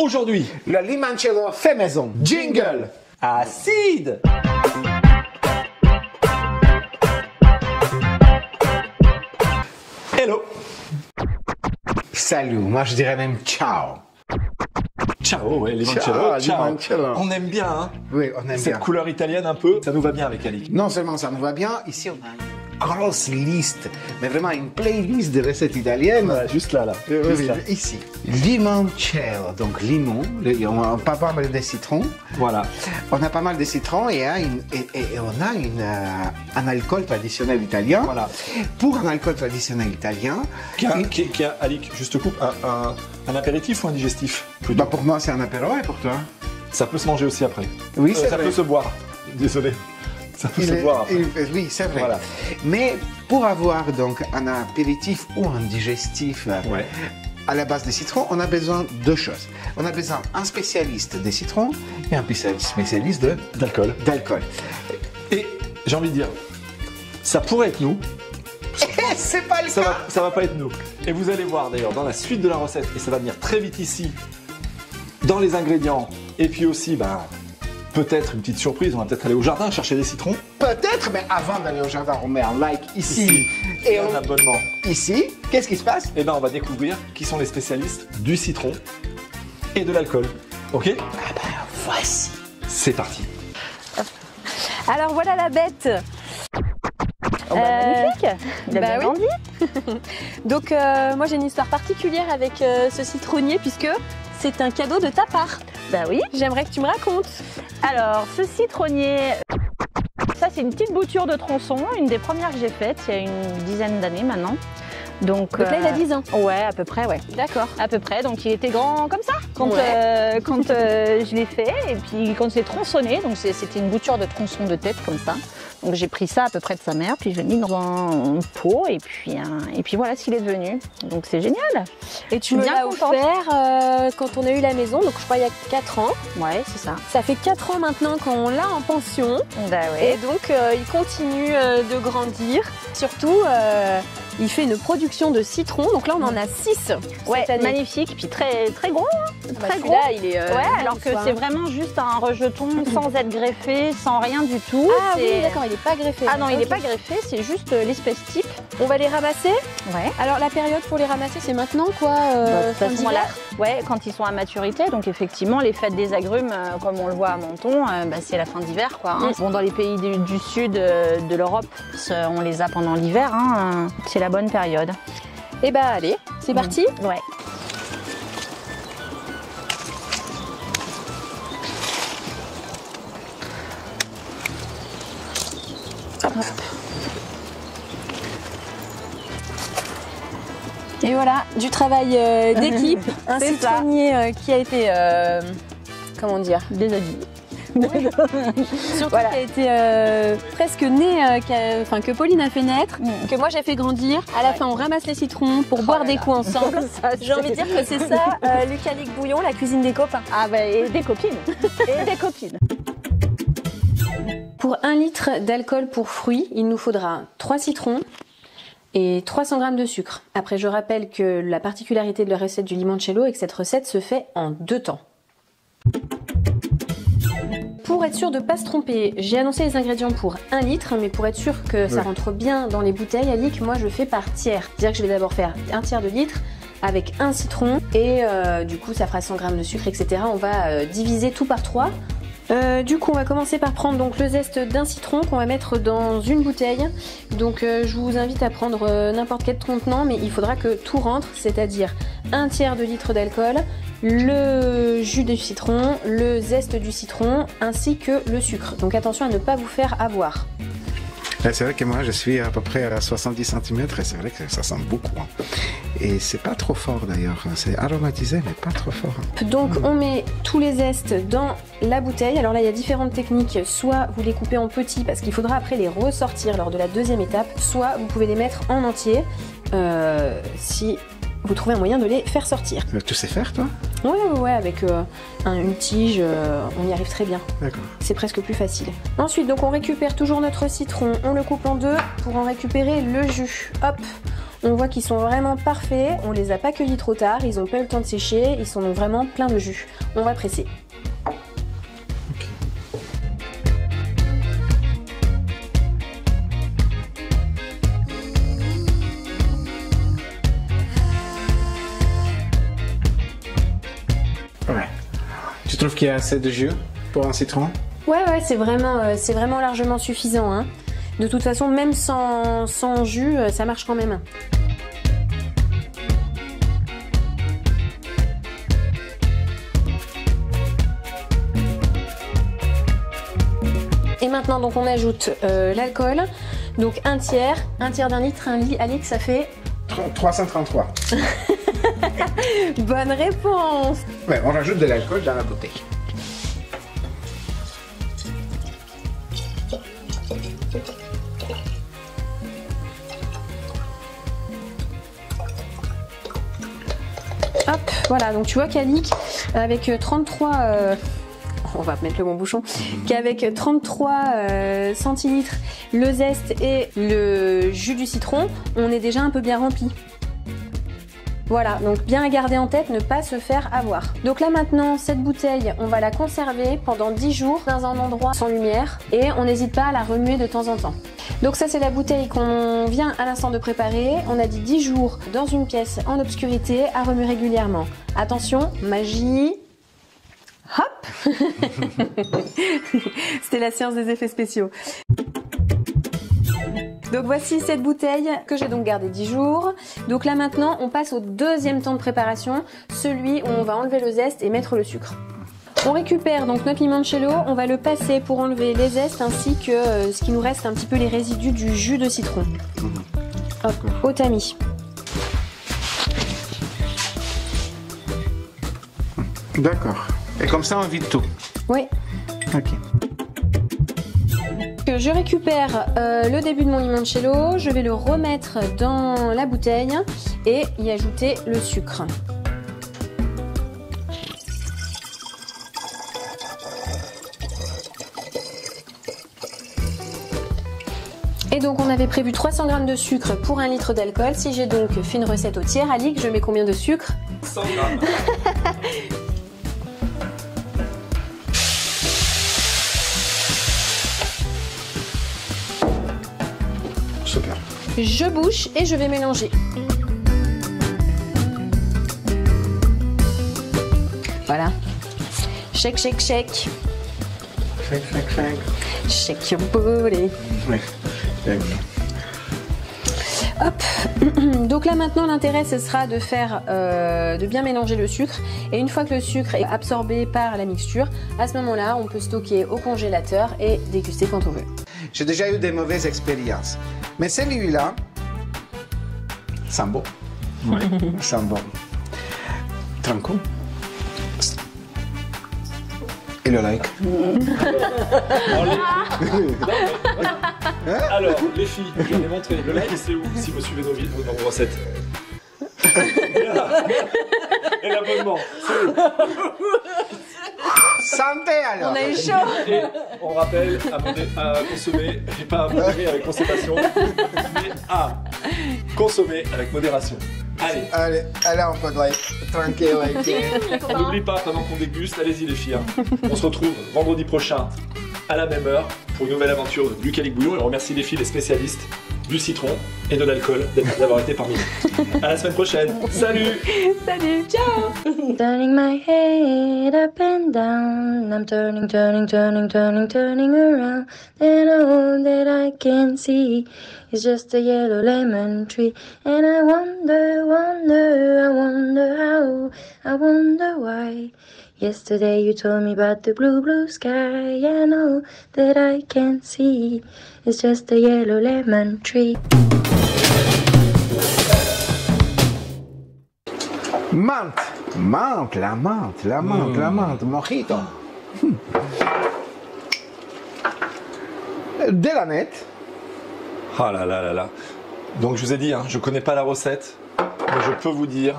Aujourd'hui, le limoncello fait maison. jingle acide. Hello. Salut, moi je dirais même ciao. Ciao, ouais, limoncello. Ciao, Ciao. limoncello. On aime bien, hein. Oui, on aime Cette bien. couleur italienne un peu, ça nous va bien avec Ali. Non seulement ça nous va bien, ici on a une grosse liste, mais vraiment une playlist de recettes italiennes. Voilà, juste là. Juste là. Ici. Limoncello, donc limon, on a pas mal de citrons. Voilà. On a pas mal de citrons et on a un alcool traditionnel italien. Voilà. Pour un alcool traditionnel italien, Qui a, Alic, juste coupe, un apéritif ou un digestif plutôt. bah pour moi c'est un apéro et pour toi? Ça peut se manger aussi après. Oui, c'est Ça vrai. peut se boire. Désolé. Ça peut se boire après. Oui, c'est vrai. Voilà. Mais pour avoir donc un apéritif ou un digestif Ouais. à la base de citron, on a besoin de deux choses. On a besoin d'un spécialiste des citrons et un spécialiste D'alcool. d'alcool. Et j'ai envie de dire, ça pourrait être nous. C'est pas le Ça cas. va pas être nous. Et vous allez voir d'ailleurs dans la suite de la recette, et ça va venir très vite ici, dans les ingrédients, et puis aussi, peut-être une petite surprise, on va peut-être aller au jardin chercher des citrons. Peut-être, mais avant d'aller au jardin, on met un like ici et un abonnement. ici. Qu'est-ce qui se passe? Et ben on va découvrir qui sont les spécialistes du citron et de l'alcool. Ok? Ah ben voici. C'est parti. Alors voilà la bête. Magnifique. Il a bah bien oui. grandi. Donc moi j'ai une histoire particulière avec ce citronnier puisque c'est un cadeau de ta part. Bah oui. J'aimerais que tu me racontes. Alors, ce citronnier, ça c'est une petite bouture de tronçon, une des premières que j'ai faites il y a une dizaine d'années maintenant. Donc là il a 10 ans. Ouais, à peu près, ouais. D'accord. À peu près, donc il était grand comme ça quand, Ouais. quand je l'ai fait. Et puis quand c'est tronçonné, donc c'était une bouture de tronçon de tête comme ça. Donc j'ai pris ça à peu près de sa mère, puis je l'ai mis dans un pot et puis voilà ce qu'il est devenu. Donc c'est génial. Et tu me Bien l'as contente. offert quand on a eu la maison, donc je crois il y a 4 ans. Ouais, c'est ça. Ça fait 4 ans maintenant qu'on l'a en pension. Bah Et ouais. donc il continue de grandir. Surtout il fait une production de citron. Donc là on en a 6 Ouais, cette année. magnifique, puis très gros, hein. Bah, Très gros. celui-là, il est Ouais, alors que c'est vraiment juste un rejeton sans être greffé, sans rien du tout. Ah oui, C'est- d'accord, il n'est pas greffé. Ah non, il n'est Ok. pas greffé, c'est juste l'espèce type. On va les ramasser. Ouais. Alors la période pour les ramasser, c'est maintenant quoi De toute fin façon, d'hiver. là, ouais, quand ils sont à maturité, donc effectivement, les fêtes des agrumes, comme on le voit à Menton, c'est la fin d'hiver, quoi. Hein. Bon, dans les pays du sud de l'Europe, on les a pendant l'hiver, hein, c'est la bonne période. Et bah allez, c'est parti. Ouais. Et voilà, du travail d'équipe, un C'est ça. citronnier qui a été, comment dire, Déshabillé. surtout Voilà. qui a été presque né, que Pauline a fait naître, que moi j'ai fait grandir. À la fin, on ramasse les citrons pour boire des coups ensemble. Ça, J'ai envie de dire que c'est ça, Lucanic Bouillon, la cuisine des copains. Ah bah, et des copines. Et des copines. Pour 1 litre d'alcool pour fruits, il nous faudra 3 citrons et 300 g de sucre. Après, je rappelle que la particularité de la recette du limoncello est que cette recette se fait en 2 temps. Pour être sûr de ne pas se tromper, j'ai annoncé les ingrédients pour 1 litre, mais pour être sûr que ça rentre bien dans les bouteilles, Alic, moi je fais par tiers. C'est-à-dire que je vais d'abord faire 1 tiers de litre avec 1 citron et du coup ça fera 100 g de sucre, etc. On va diviser tout par 3. Du coup on va commencer par prendre donc le zeste d'un citron qu'on va mettre dans une bouteille. Donc je vous invite à prendre n'importe quel contenant, mais il faudra que tout rentre, c'est-à-dire 1 tiers de litre d'alcool, le jus de citron, le zeste du citron ainsi que le sucre. Donc attention à ne pas vous faire avoir. C'est vrai que moi je suis à peu près à 70 cm et c'est vrai que ça sent beaucoup. Hein. Et c'est pas trop fort d'ailleurs, c'est aromatisé mais pas trop fort. Hein. Donc on met tous les zestes dans la bouteille. Alors là il y a différentes techniques, soit vous les coupez en petits parce qu'il faudra après les ressortir lors de la deuxième étape, soit vous pouvez les mettre en entier si vous trouvez un moyen de les faire sortir. Tu sais faire toi? Ouais, avec une tige, on y arrive très bien. D'accord. C'est presque plus facile. Ensuite, donc on récupère toujours notre citron, on le coupe en deux pour en récupérer le jus. Hop, On voit qu'ils sont vraiment parfaits, on les a pas cueillis trop tard, ils ont pas eu le temps de sécher, ils sont vraiment pleins de jus. On va presser. Ouais. Tu trouves qu'il y a assez de jus pour un citron? Ouais, c'est vraiment largement suffisant, hein. De toute façon, même sans jus, ça marche quand même. Et maintenant, donc, on ajoute l'alcool. Donc un tiers d'un litre, Alix, ça fait 333. Bonne réponse. Ouais, on rajoute de l'alcool dans la bouteille. Hop, voilà, donc tu vois qu'Alix, avec 33... on va mettre le bon bouchon, qu'avec 33 centilitres, le zeste et le jus du citron, on est déjà un peu bien rempli. Voilà, donc bien à garder en tête, ne pas se faire avoir. Donc là maintenant, cette bouteille, on va la conserver pendant 10 jours dans un endroit sans lumière et on n'hésite pas à la remuer de temps en temps. Donc ça c'est la bouteille qu'on vient à l'instant de préparer. On a dit 10 jours dans une pièce en obscurité à remuer régulièrement. Attention, magie. Hop. C'était la séance des effets spéciaux. Donc voici cette bouteille que j'ai donc gardée 10 jours. Donc là maintenant on passe au deuxième temps de préparation, celui où on va enlever le zeste et mettre le sucre. On récupère donc notre limoncello, on va le passer pour enlever les zestes ainsi que ce qui nous reste un petit peu les résidus du jus de citron. Hop, au tamis. D'accord. Et comme ça on vide tout. Oui. Ok. Je récupère le début de mon limoncello, je vais le remettre dans la bouteille et y ajouter le sucre. Et donc on avait prévu 300 g de sucre pour 1 litre d'alcool. Si j'ai donc fait une recette au tiers, Alix, je mets combien de sucre? 100 g. Super. Je bouche et je vais mélanger. Voilà. Shake, shake, shake. Shake, shake, shake. Shake your body. Oui. Hop. Donc là maintenant l'intérêt ce sera de faire, de bien mélanger le sucre. Et une fois que le sucre est absorbé par la mixture, à ce moment-là on peut stocker au congélateur et déguster quand on veut. J'ai déjà eu des mauvaises expériences. Mais celui-là, sent bon. Ouais. Sent bon. Tranquille. Et le like. Alors, les filles, je vais montrer le like, c'est où si vous suivez nos recettes. Et l'abonnement, c'est où? Santé alors. On a eu chaud. Et on rappelle à consommer, et pas à modérer avec consommation, mais à consommer avec modération. Allez, Allez, on peut like, tranquille. n'oublie pas pendant qu'on déguste, allez-y les filles. Hein. On se retrouve vendredi prochain à la même heure pour une nouvelle aventure du Calic Bouillon. Et on remercie les filles, les spécialistes du citron et de l'alcool d'avoir été parmi nous. À la semaine prochaine. Salut. Salut, ciao. Turning my head up and down, I'm turning around, and all that I can see is just a yellow lemon tree, and I wonder how, I wonder why. Yesterday you told me about the blue, blue sky, and all that I can see is just a yellow lemon tree. La menthe, mojito. De la nette. Ah là là là là. Donc je vous ai dit, hein, je connais pas la recette, mais je peux vous dire